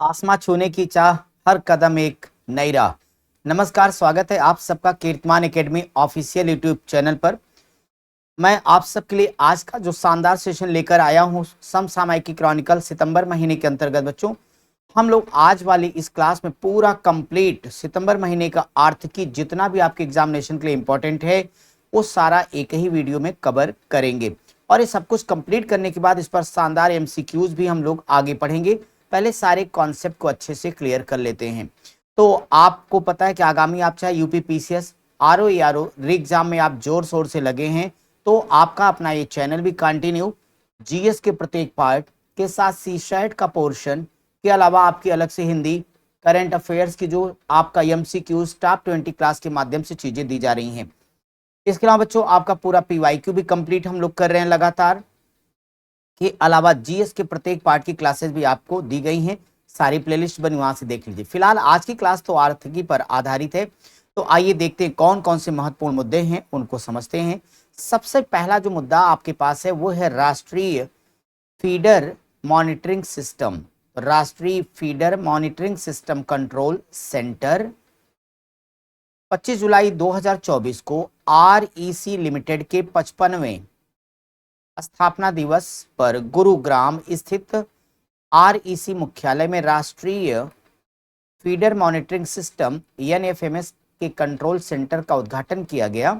आसमां छूने की चाह, हर कदम एक नई राह। नमस्कार, स्वागत है आप सबका कीर्तिमान एकेडमी ऑफिशियल यूट्यूब चैनल पर। मैं आप सबके लिए आज का जो शानदार सेशन लेकर आया हूं, समसामयिकी क्रॉनिकल सितंबर महीने के अंतर्गत बच्चों, हम लोग आज वाली इस क्लास में पूरा कंप्लीट सितंबर महीने का आर्थिकी जितना भी आपके एग्जामिनेशन के लिए इंपॉर्टेंट है वो सारा एक ही वीडियो में कवर करेंगे। और ये सब कुछ कंप्लीट करने के बाद इस पर शानदार एमसीक्यूज भी हम लोग आगे पढ़ेंगे। पहले सारे कॉन्सेप्ट को अच्छे से क्लियर कर लेते हैं। तो आपको पता है कि आगामी आप चाहे UP PCS RO RO exam में आप जोर शोर से लगे हैं, तो आपका अपना ये चैनल भी कंटिन्यू जीएस के प्रत्येक पार्ट के साथ सीशैट का पोर्शन के अलावा आपकी अलग से हिंदी करंट अफेयर्स की जो आपका एमसीक्यूज टॉप 20 क्लास के माध्यम से चीजें दी जा रही हैं। इसके अलावा बच्चों आपका पूरा पीवाईक्यू भी कंप्लीट हम लोग कर रहे हैं लगातार, के अलावा जीएस के प्रत्येक पार्ट की क्लासेस भी आपको दी गई हैं। सारी प्लेलिस्ट बनी, वहां से देख लीजिए। फिलहाल आज की क्लास तो आर्थिकी पर आधारित है, तो आइए देखते हैं कौन कौन से महत्वपूर्ण मुद्दे हैं, उनको समझते हैं। सबसे पहला जो मुद्दा आपके पास है वो है राष्ट्रीय फीडर मॉनिटरिंग सिस्टम। राष्ट्रीय feeder monitoring system control centre 25 जुलाई 2024 को आरईसी लिमिटेड के 55वें स्थापना दिवस पर गुरुग्राम स्थित आरईसी मुख्यालय में राष्ट्रीय फीडर मॉनिटरिंग सिस्टम एनएफएमएस के कंट्रोल सेंटर का उद्घाटन किया गया।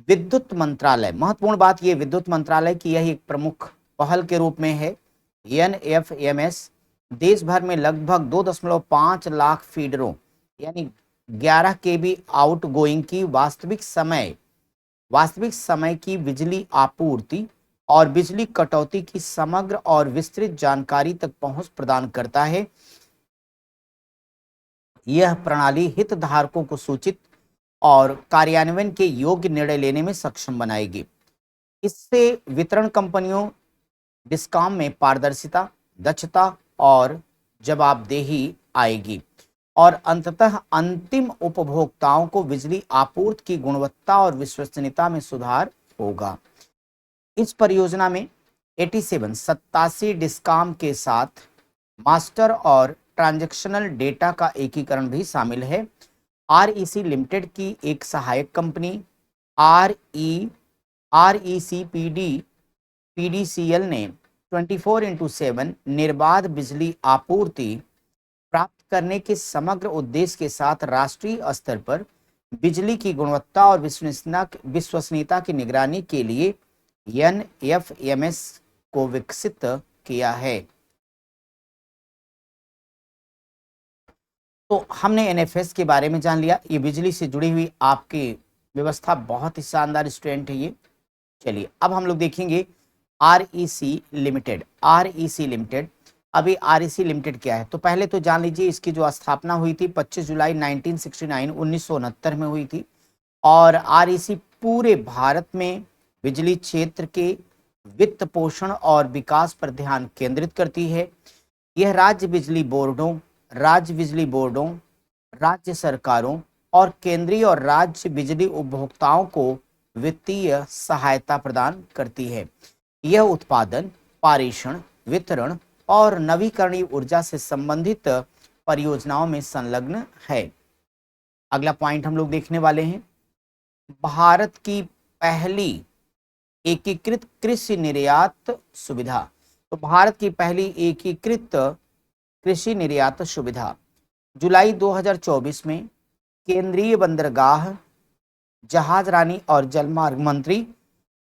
विद्युत मंत्रालय, महत्वपूर्ण बात यह विद्युत मंत्रालय की यह एक प्रमुख पहल के रूप में है। एनएफएमएस देश भर में लगभग 2.5 लाख फीडरों यानी 11 केबी आउटगोइंग की वास्तविक समय की बिजली आपूर्ति और बिजली कटौती की समग्र और विस्तृत जानकारी तक पहुंच प्रदान करता है। यह प्रणाली हितधारकों को सूचित और कार्यान्वयन के योग्य निर्णय लेने में सक्षम बनाएगी। इससे वितरण कंपनियों डिस्कॉम में पारदर्शिता, दक्षता और जवाबदेही आएगी और अंततः अंतिम उपभोक्ताओं को बिजली आपूर्ति की गुणवत्ता और विश्वसनीयता में सुधार होगा। इस परियोजना में 87 डिस्कॉम के साथ मास्टर और ट्रांजैक्शनल डेटा का एकीकरण भी शामिल है। आरईसी लिमिटेड की एक सहायक कंपनी आरईसी पीडीसीएल ने 24/7 निर्बाध बिजली आपूर्ति प्राप्त करने के समग्र उद्देश्य के साथ राष्ट्रीय स्तर पर बिजली की गुणवत्ता और विश्वसनीयता की निगरानी के लिए एनएफएमएस को विकसित किया है। तो हमने एनएफएस के बारे में जान लिया। ये बिजली से जुड़ी हुई आपकी व्यवस्था बहुत ही शानदार स्टूडेंट है ये। चलिए अब हम लोग देखेंगे आरईसी लिमिटेड। आरईसी लिमिटेड, अभी आरईसी लिमिटेड क्या है तो पहले तो जान लीजिए इसकी जो स्थापना हुई थी 25 जुलाई 1969 में हुई थी। और आरईसी पूरे भारत में बिजली क्षेत्र के वित्त पोषण और विकास पर ध्यान केंद्रित करती है। यह राज्य बिजली बोर्डों, राज्य सरकारों और केंद्रीय और राज्य बिजली उपभोक्ताओं को वित्तीय सहायता प्रदान करती है। यह उत्पादन, पारेषण, वितरण और नवीकरणीय ऊर्जा से संबंधित परियोजनाओं में संलग्न है। अगला पॉइंट हम लोग देखने वाले हैं, भारत की पहली एकीकृत कृषि निर्यात सुविधा। तो भारत की पहली एकीकृत कृषि निर्यात सुविधा जुलाई 2024 में केंद्रीय बंदरगाह, जहाज रानी और जलमार्ग मंत्री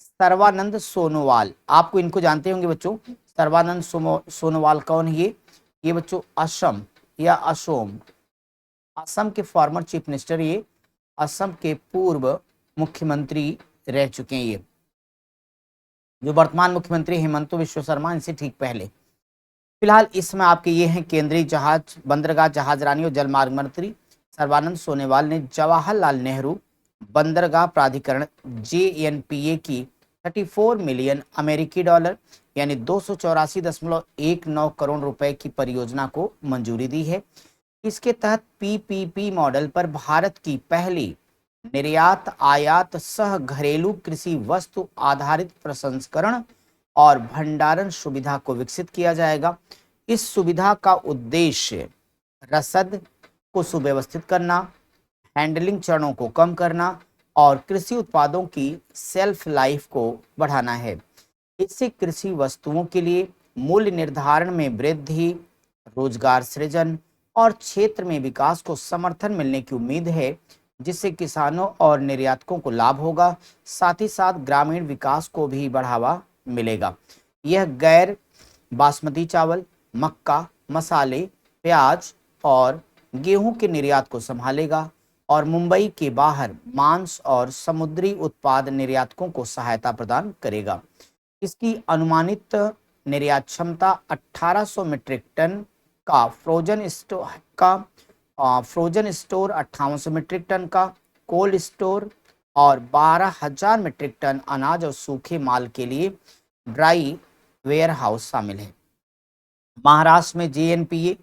सर्बानंद सोनोवाल, आपको इनको जानते होंगे बच्चों। सर्बानंद सोनोवाल कौन है ये बच्चों असम या असम के फॉर्मर चीफ मिनिस्टर, ये असम के पूर्व मुख्यमंत्री रह चुके हैं। ये जो वर्तमान मुख्यमंत्री हेमंत बिश्व शर्मा, इनसे ठीक पहले। फिलहाल इसमें आपके ये हैं केंद्रीय बंदरगाह, जहाज रानी और जलमार्ग मंत्री सर्बानंद सोनोवाल ने जवाहरलाल नेहरू बंदरगाह प्राधिकरण JNPA की 34 मिलियन अमेरिकी डॉलर यानी 284.19 करोड़ रुपए की परियोजना को मंजूरी दी है। इसके तहत PPP मॉडल पर भारत की पहली निर्यात आयात सह घरेलू कृषि वस्तु आधारित प्रसंस्करण और भंडारण सुविधा को विकसित किया जाएगा। इस सुविधा का उद्देश्य रसद को सुव्यवस्थित करना, हैंडलिंग चरणों को कम करना और कृषि उत्पादों की सेल्फ लाइफ को बढ़ाना है। इससे कृषि वस्तुओं के लिए मूल्य निर्धारण में वृद्धि, रोजगार सृजन और क्षेत्र में विकास को समर्थन मिलने की उम्मीद है, जिससे किसानों और निर्यातकों को लाभ होगा। साथ ही साथ ग्रामीण विकास को भी बढ़ावा मिलेगा। यह गैर बासमती चावल, मक्का, मसाले, प्याज और गेहूं के निर्यात को संभालेगा और मुंबई के बाहर मांस और समुद्री उत्पाद निर्यातकों को सहायता प्रदान करेगा। इसकी अनुमानित निर्यात क्षमता 1800 मीट्रिक टन का, फ्रोजन स्टोर 5800 मीट्रिक टन का, कोल्ड स्टोर और 12,000 मीट्रिक टन अनाज और सूखे माल के लिए ड्राई वेयर हाउस शामिल है। महाराष्ट्र में जेएनपीए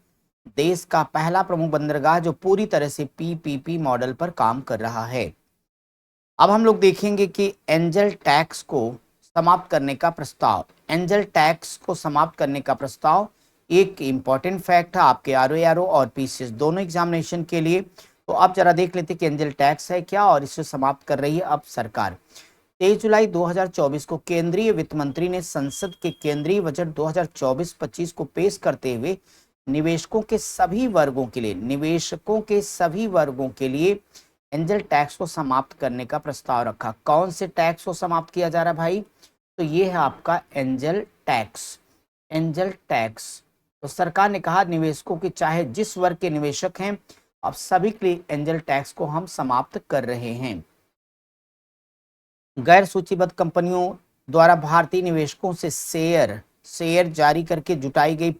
देश का पहला प्रमुख बंदरगाह जो पूरी तरह से पीपीपी मॉडल पर काम कर रहा है। अब हम लोग देखेंगे कि एंजल टैक्स को समाप्त करने का प्रस्ताव। एंजल टैक्स को समाप्त करने का प्रस्ताव एक इम्पॉर्टेंट फैक्ट है आपके आरओ और पीसीएस दोनों एग्जामिनेशन के लिए। तो आप जरा देख लेते कि एंजल टैक्स है क्या और इसे समाप्त कर रही है अब सरकार। 23 जुलाई 2024 को केंद्रीय वित्त मंत्री ने संसद के केंद्रीय बजट 2024-25 को पेश करते हुए निवेशकों के सभी वर्गों के लिए एंजल टैक्स को समाप्त करने का प्रस्ताव रखा। कौन से टैक्स को समाप्त किया जा रहा है भाई? तो ये है आपका एंजल टैक्स। एंजल टैक्स तो सरकार ने कहा निवेशकों के चाहे जिस वर्ग के निवेशक हैं, अब सभी के लिए एंजल टैक्स को हम समाप्त कर रहे हैं। गैर सूचीबद्ध कंपनियों द्वारा भारतीय निवेशकों से शेयर जारी करके जुटाई गई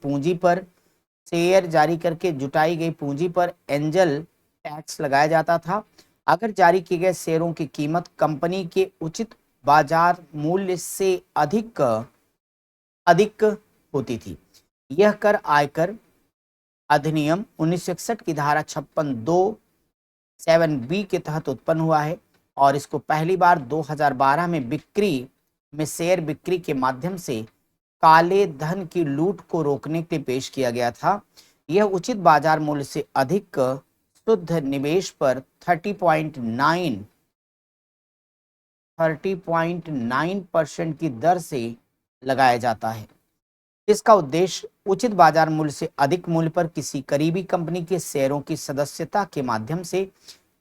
पूंजी पर एंजल टैक्स लगाया जाता था। अगर जारी किए गए शेयरों की कीमत कंपनी के उचित बाजार मूल्य से अधिक होती थी। यह कर आयकर अधिनियम 1961 की धारा 56(2)(7)(b) के तहत उत्पन्न हुआ है और इसको पहली बार 2012 में शेयर बिक्री के माध्यम से काले धन की लूट को रोकने के लिए पेश किया गया था। यह उचित बाजार मूल्य से अधिक शुद्ध निवेश पर 30.9% की दर से लगाया जाता है। इसका उद्देश्य उचित बाजार मूल्य से अधिक मूल्य पर किसी करीबी कंपनी के शेयरों की सदस्यता के माध्यम से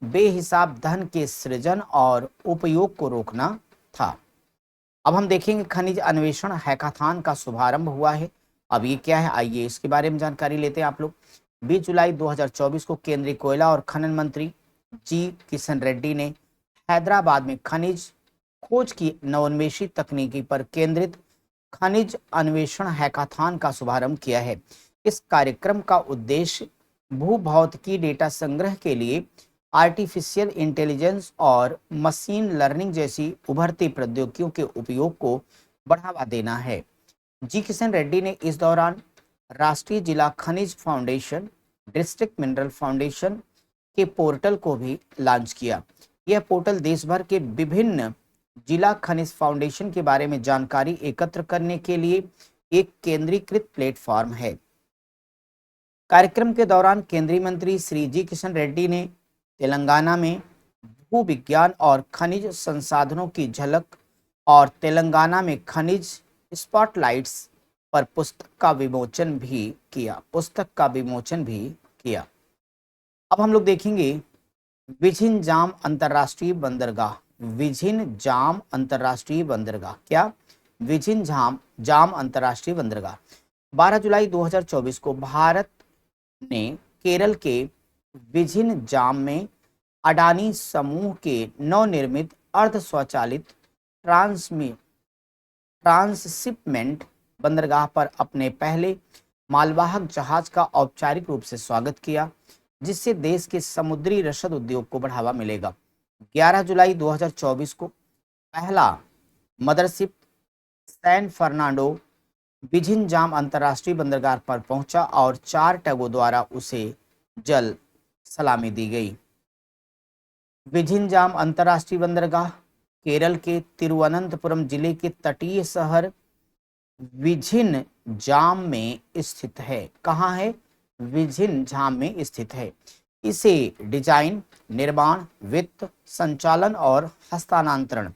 बेहिसाब धन के सृजन और उपयोग को रोकना था। अब हम देखेंगे खनिज अन्वेषण हैकाथॉन का शुभारंभ हुआ है। अब ये क्या है, आइए इसके बारे में जानकारी लेते हैं आप लोग। 20 जुलाई 2024 को केंद्रीय कोयला और खनन मंत्री जी किशन रेड्डी ने हैदराबाद में खनिज खोज की नवोन्मेषी तकनीकी पर केंद्रित खनिज अन्वेषण हैकाथॉन का शुभारंभ किया है। इस कार्यक्रम का उद्देश्य भूभौतिकी डेटा संग्रह के लिए आर्टिफिशियल इंटेलिजेंस और मशीन लर्निंग जैसी उभरती प्रौद्योगिकियों के उपयोग को बढ़ावा देना है। जी किशन रेड्डी ने इस दौरान राष्ट्रीय जिला खनिज फाउंडेशन, डिस्ट्रिक्ट मिनरल फाउंडेशन के पोर्टल को भी लॉन्च किया। यह पोर्टल देश भर के विभिन्न जिला खनिज फाउंडेशन के बारे में जानकारी एकत्र करने के लिए एक केंद्रीकृत प्लेटफॉर्म है। कार्यक्रम के दौरान केंद्रीय मंत्री श्री जी किशन रेड्डी ने तेलंगाना में भू विज्ञान और खनिज संसाधनों की झलक और तेलंगाना में खनिज स्पॉटलाइट्स पर पुस्तक का विमोचन भी किया। अब हम लोग देखेंगे विझिंजाम अंतर्राष्ट्रीय बंदरगाह। विझिंजाम अंतर्राष्ट्रीय बंदरगाह क्या? विझिंजाम अंतर्राष्ट्रीय बंदरगाह 12 जुलाई 2024 को भारत ने केरल के विझिंजाम में अडानी समूह के नवनिर्मित अर्ध स्वचालित ट्रांसशिपमेंट बंदरगाह पर अपने पहले मालवाहक जहाज का औपचारिक रूप से स्वागत किया, जिससे देश के समुद्री रसद उद्योग को बढ़ावा मिलेगा। 11 जुलाई 2024 को पहला मदरशिप सैन फर्नांडो विझिंजाम अंतर्राष्ट्रीय बंदरगाह पर पहुंचा और 4 टगों द्वारा उसे जल सलामी दी गई। विझिंजाम अंतर्राष्ट्रीय बंदरगाह केरल के तिरुवनंतपुरम जिले के तटीय शहर विझिनजाम में स्थित है। कहाँ है? विझिनजाम में स्थित है। इसे डिजाइन, निर्माण, वित्त, संचालन और हस्तांतरण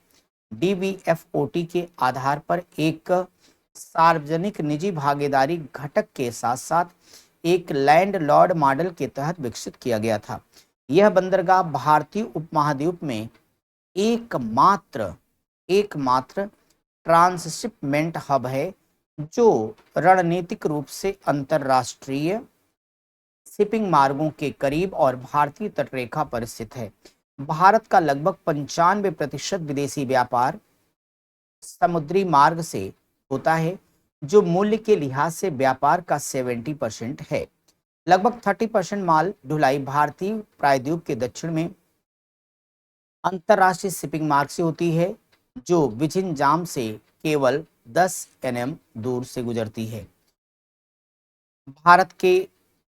DBFOT के आधार पर एक सार्वजनिक निजी भागीदारी घटक के साथ साथ एक लैंडलॉर्ड मॉडल के तहत विकसित किया गया था। यह बंदरगाह भारतीय उपमहाद्वीप में एकमात्र एकमात्र ट्रांसशिपमेंट हब है जो रणनीतिक रूप से अंतरराष्ट्रीय शिपिंग मार्गों के करीब और भारतीय तटरेखा पर स्थित है। भारत का लगभग 95% विदेशी व्यापार समुद्री मार्ग से होता है, जो मूल्य के लिहाज से व्यापार का 70% है। लगभग 30% माल ढुलाई भारतीय प्रायद्वीप के दक्षिण में अंतरराष्ट्रीय शिपिंग मार्ग से होती है, जो विझिनजाम से केवल 10 nm दूर से गुजरती है। भारत के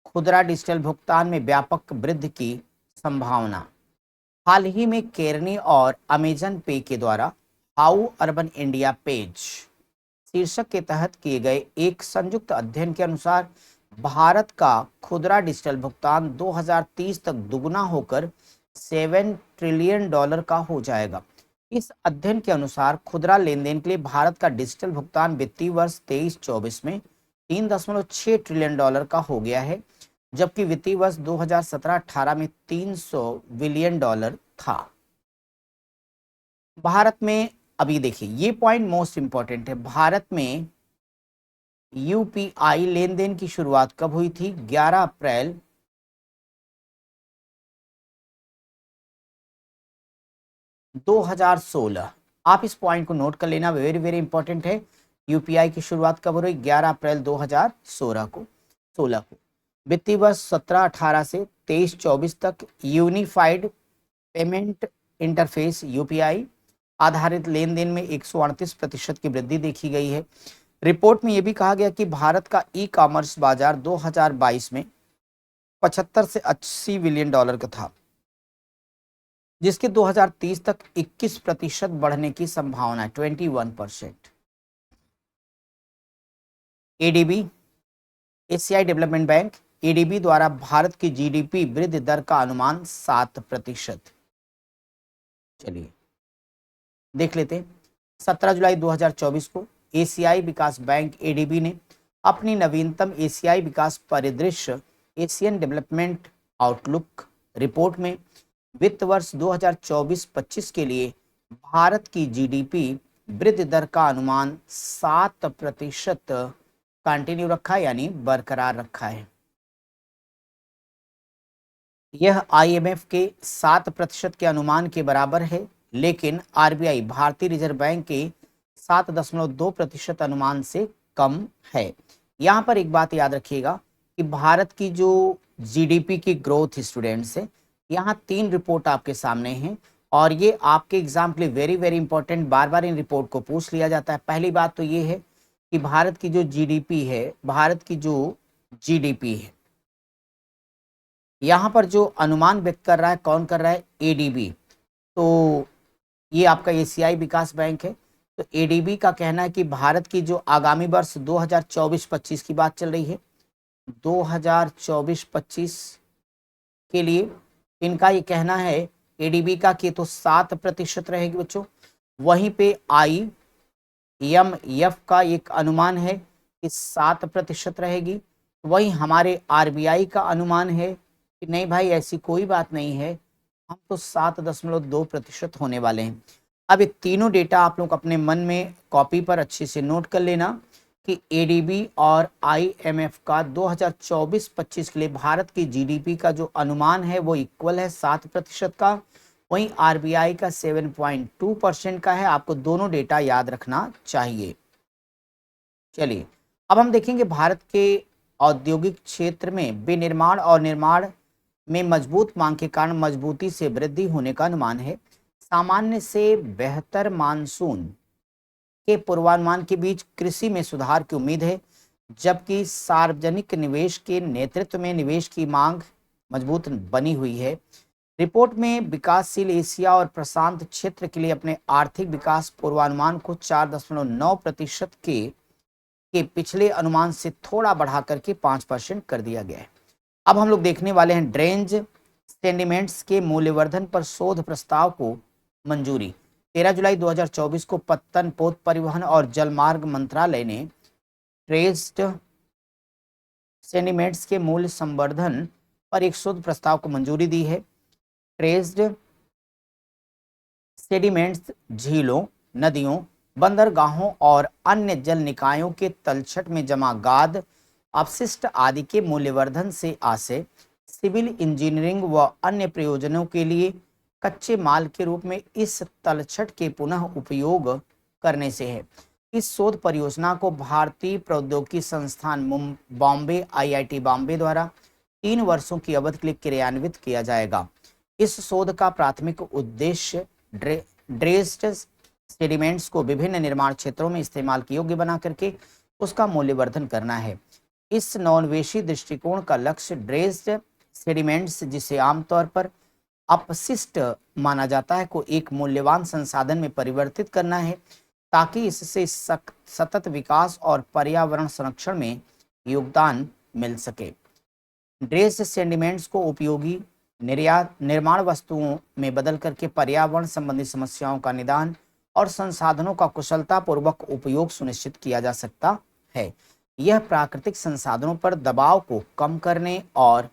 खुदरा डिजिटल भुगतान में व्यापक वृद्धि की संभावना। हाल ही में केरनी और अमेजन पे के द्वारा हाउ अर्बन इंडिया पेज शीर्षक के तहत किए गए एक संयुक्त अध्ययन के अनुसार भारत का खुदरा डिजिटल भुगतान 2030 तक दुगना होकर $7 ट्रिलियन का हो जाएगा। इस अध्ययन के अनुसार खुदरा लेन देन के लिए भारत का डिजिटल भुगतान वित्तीय वर्ष 23-24 में $3.6 ट्रिलियन का हो गया है, जबकि वित्तीय वर्ष 2017-18 में $300 बिलियन था। भारत में अभी देखिए, ये पॉइंट मोस्ट इंपॉर्टेंट है। भारत में यूपीआई लेन देन की शुरुआत कब हुई थी? 11 अप्रैल 2016। आप इस पॉइंट को नोट कर लेना, वेरी वेरी इंपॉर्टेंट है। यूपीआई की शुरुआत कब हो रही? 11 अप्रैल 2016 को 16 को। वित्तीय वर्ष 17-18 से 23-24 तक यूनिफाइड पेमेंट इंटरफेस यूपीआई आधारित लेन देन में 138% की वृद्धि देखी गई है। रिपोर्ट में यह भी कहा गया कि भारत का ई कॉमर्स बाजार 2022 में 75 से 80 बिलियन डॉलर का था, जिसके 2030 तक 21% बढ़ने की संभावना है, 21%। एडीबी, एशियाई डेवलपमेंट बैंक एडीबी द्वारा भारत की जीडीपी वृद्धि दर का अनुमान 7%। चलिए देख लेते हैं। 17 जुलाई 2024 को एशियाई विकास बैंक एडीबी ने अपनी नवीनतम एशियाई विकास परिदृश्य एशियन डेवलपमेंट आउटलुक रिपोर्ट में वित्त वर्ष 2024-25 के लिए भारत की जीडीपी वृद्धि दर का अनुमान 7% कंटिन्यू रखा है, यानी बरकरार रखा है। यह आईएमएफ के 7% के अनुमान के बराबर है, लेकिन आरबीआई भारतीय रिजर्व बैंक के 7.2% अनुमान से कम है। यहाँ पर एक बात याद रखिएगा कि भारत की जो जीडीपी की ग्रोथ स्टूडेंट्स है, यहाँ 3 रिपोर्ट आपके सामने हैं और ये आपके एग्जाम के लिए वेरी वेरी इंपॉर्टेंट, बार बार इन रिपोर्ट को पूछ लिया जाता है। पहली बात तो ये है कि भारत की जो जीडीपी है, भारत की जो जीडीपी है, यहाँ पर जो अनुमान व्यक्त कर रहा है, कौन कर रहा है? एडीबी। तो ये आपका एशियाई विकास बैंक है। तो एडीबी का कहना है कि भारत की जो आगामी वर्ष 2024-25 की बात चल रही है, 2024-25 के लिए इनका ये कहना है एडीबी का कि तो 7% रहेगी बच्चों। वहीं पे IMF का एक अनुमान है कि 7% रहेगी। वहीं हमारे आरबीआई का अनुमान है कि नहीं भाई, ऐसी कोई बात नहीं है, हम तो 7.2% होने वाले हैं। अब ये तीनों डेटा आप लोग अपने मन में कॉपी पर अच्छे से नोट कर लेना कि एडीबी और आईएमएफ का 2024-25 के लिए भारत की जीडीपी का जो अनुमान है वो इक्वल है 7% का, वहीं आरबीआई का 7.2% का है। आपको दोनों डेटा याद रखना चाहिए। चलिए अब हम देखेंगे भारत के औद्योगिक क्षेत्र में विनिर्माण और निर्माण में मजबूत मांग के कारण मजबूती से वृद्धि होने का अनुमान है। सामान्य से बेहतर मानसून के पूर्वानुमान के बीच कृषि में सुधार की उम्मीद है, जबकि सार्वजनिक निवेश के नेतृत्व में निवेश की मांग मजबूत बनी हुई है। रिपोर्ट में विकासशील एशिया और प्रशांत क्षेत्र के लिए अपने आर्थिक विकास पूर्वानुमान को 4.9% के के पिछले अनुमान से थोड़ा बढ़ा करके 5% कर दिया गया है। अब हम लोग देखने वाले हैं ड्रेनेज सेंडिमेंट्स के मूल्यवर्धन पर शोध प्रस्ताव को मंजूरी। 13 जुलाई 2024 को पत्तन पोत परिवहन और जलमार्ग मंत्रालय ने ड्रेनेज सेंडिमेंट्स के मूल्य संवर्धन पर एक शोध प्रस्ताव को मंजूरी दी है। ड्रेनेज सेडिमेंट्स झीलों, नदियों, बंदरगाहों और अन्य जल निकायों के तलछट में जमा गाद, अपशिष्ट आदि के मूल्यवर्धन से आशय सिविल इंजीनियरिंग व अन्य प्रयोजनों के लिए कच्चे माल के रूप में इस तलछट के पुनः उपयोग करने से है। इस शोध परियोजना को भारतीय प्रौद्योगिकी संस्थान बॉम्बे IIT बॉम्बे द्वारा 3 वर्षों की अवधि के लिए क्रियान्वित किया जाएगा। इस शोध का प्राथमिक उद्देश्य ड्रेस्ड सेडिमेंट्स को विभिन्न निर्माण क्षेत्रों में इस्तेमाल के योग्य बना करके उसका मूल्यवर्धन करना है। इस नौनवेशी दृष्टिकोण का लक्ष्य ड्रेस्ड सेडिमेंट्स, जिसे आमतौर पर अपशिष्ट माना जाता है, को एक मूल्यवान संसाधन में परिवर्तित करना है ताकि इससे सतत विकास और पर्यावरण संरक्षण में योगदान मिल सके। ड्रेस्ड सेडिमेंट्स को उपयोगी निर्माण वस्तुओं में बदल करके पर्यावरण संबंधी समस्याओं का निदान और संसाधनों का कुशलतापूर्वक उपयोग सुनिश्चित किया जा सकता है। यह प्राकृतिक संसाधनों पर दबाव को कम करने और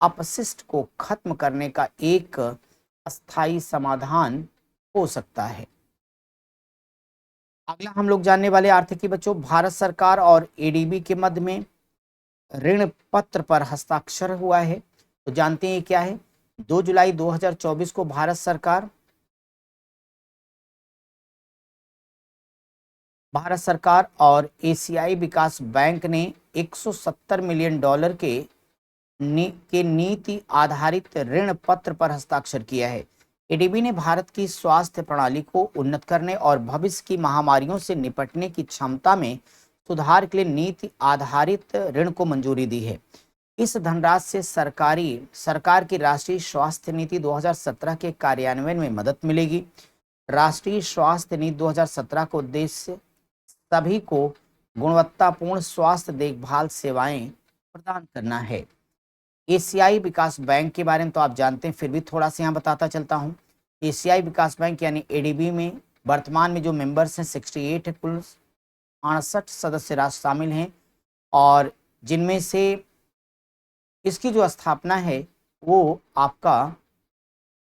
अपशिष्ट को खत्म करने का एक अस्थायी समाधान हो सकता है। अगला हम लोग जानने वाले आर्थिकी बच्चों, भारत सरकार और ADB के मध्य में ऋण पत्र पर हस्ताक्षर हुआ है। तो जानते हैं क्या है। 2 जुलाई 2024 को भारत सरकार और एशियाई विकास बैंक ने $170 मिलियन के नीति आधारित ऋण पत्र पर हस्ताक्षर किया है। ADB ने भारत की स्वास्थ्य प्रणाली को उन्नत करने और भविष्य की महामारियों से निपटने की क्षमता में सुधार के लिए नीति आधारित ऋण को मंजूरी दी है। इस धनराशि से सरकार की राष्ट्रीय स्वास्थ्य नीति 2017 के कार्यान्वयन में मदद मिलेगी। राष्ट्रीय स्वास्थ्य नीति 2017 का उद्देश्य सभी को गुणवत्तापूर्ण स्वास्थ्य देखभाल सेवाएं प्रदान करना है। एशियाई विकास बैंक के बारे में तो आप जानते हैं, फिर भी थोड़ा सा यहाँ बताता चलता हूँ। एशियाई विकास बैंक यानी ADB में वर्तमान में जो मेंबर्स हैं 68 है, कुल 68 सदस्य राष्ट्र शामिल हैं और जिनमें से इसकी जो स्थापना है वो आपका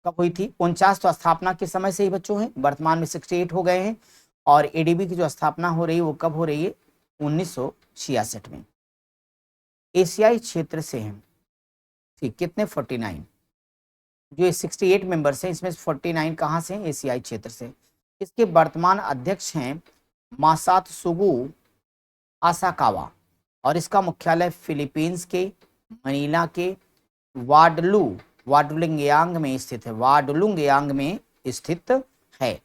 कब हुई थी, 49 तो स्थापना के समय से ही बच्चों हैं, वर्तमान में 68 हो गए हैं और ADB की जो स्थापना हो रही है वो कब हो रही है, 1966 में। एशियाई क्षेत्र से हैं, ठीक, कितने 49, जो ये 68 मेंबर्स हैं इसमें 49 कहाँ से हैं, एशियाई क्षेत्र से। इसके वर्तमान अध्यक्ष हैं मासात्सुगु आसाकावा और इसका मुख्यालय फिलीपींस के मनीला के वाडलुंगयांग में स्थित है।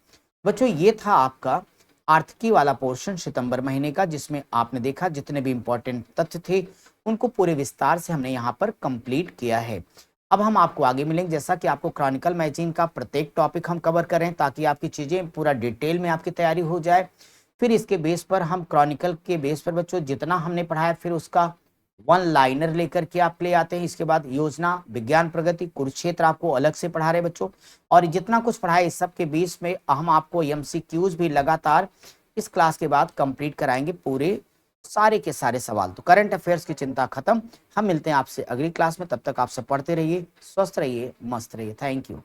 बच्चों ये था आपका आर्थिकी वाला पोर्शन सितंबर महीने का, जिसमें आपने देखा जितने भी इंपॉर्टेंट तथ्य थे उनको पूरे विस्तार से हमने यहाँ पर कंप्लीट किया है। अब हम आपको आगे मिलेंगे, जैसा कि आपको क्रॉनिकल मैगजीन का प्रत्येक टॉपिक हम कवर करें ताकि आपकी चीज़ें पूरा डिटेल में आपकी तैयारी हो जाए। फिर इसके बेस पर हम क्रॉनिकल के बेस पर बच्चों जितना हमने पढ़ाया फिर उसका 1 लाइनर लेकर के आप ले आते हैं। इसके बाद योजना, विज्ञान प्रगति, कुरुक्षेत्र आपको अलग से पढ़ा रहे बच्चों, और जितना कुछ पढ़ाया इस सब के बीच में हम आपको MCQs भी लगातार इस क्लास के बाद कंप्लीट कराएंगे, पूरे सारे के सारे सवाल। तो करंट अफेयर्स की चिंता खत्म। हम मिलते हैं आपसे अगली क्लास में, तब तक आप सब पढ़ते रहिए, स्वस्थ रहिए, मस्त रहिए। Thank you.